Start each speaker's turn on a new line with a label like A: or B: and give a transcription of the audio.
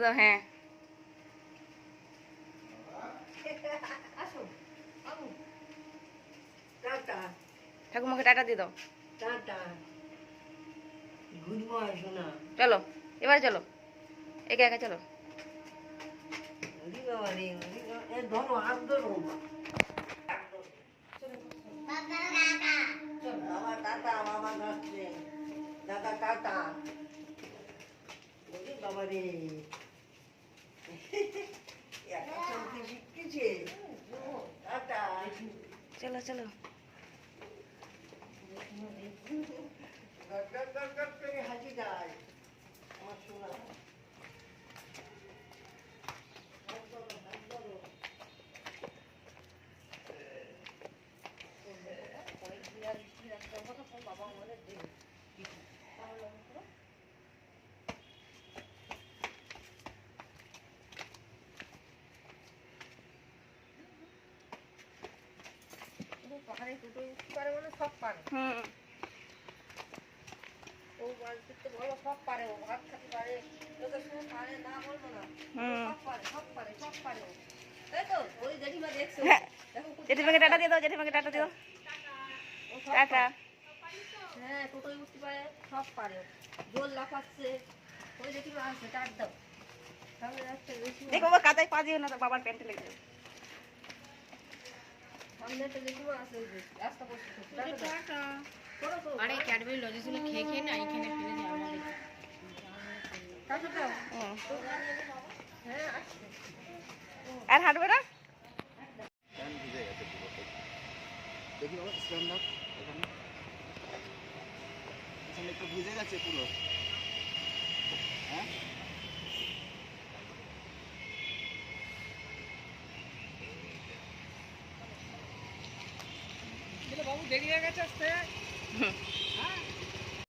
A: দাও হ্যাঁ। ঠাকুমাকে টাটা দিয়ে দাও। চলো এবারে চলো, একা একা চলো।
B: দাদা টাটা বাবা রে শিখতেছে। টাটা
A: চলো চলো।
B: হাসি যায় আমার শোনা। পাহাড়ে দুটো পারে মানে সব পারে। ও বাড়িতে ভালো সব পারে, ও ভাত খেতে পারে, লোকের সঙ্গে পারে না বলবো না, সব পারে সব পারে সব পারে। তাই তো ওই জেঠিমা দেখছো,
A: জেঠিমাকে টাটা দিয়ে দাও, জেঠিমাকে টাটা দিও। টাটা।
B: হ্যাঁ টোটোই উঠতে পারে, সব পারে, জোর লাফাচ্ছে। ওই জেঠিমা আসছে, টাট দাও।
A: দেখো বাবা কাদায় পা দিও না, তো বাবার প্যান্টে লেগে যাবে।
B: সামনে একটা জেঠিমা আছে, ওই যে রাস্তা পড়ছে।
C: আরে ক্যাডবেরি লজেসগুলো খেয়ে খেয়ে না এখানে ফেলে দিই আমাদের।
B: হ্যাঁ আসছে।
A: আর হাঁটবে না?
D: দেখি বাবা স্ট্যান্ড আপ এখানে, এখানে একটু ভিজে গেছে পুরো। হ্যাঁ
B: বাবু দেরি হয়ে গেছে আসতে। হ্যাঁ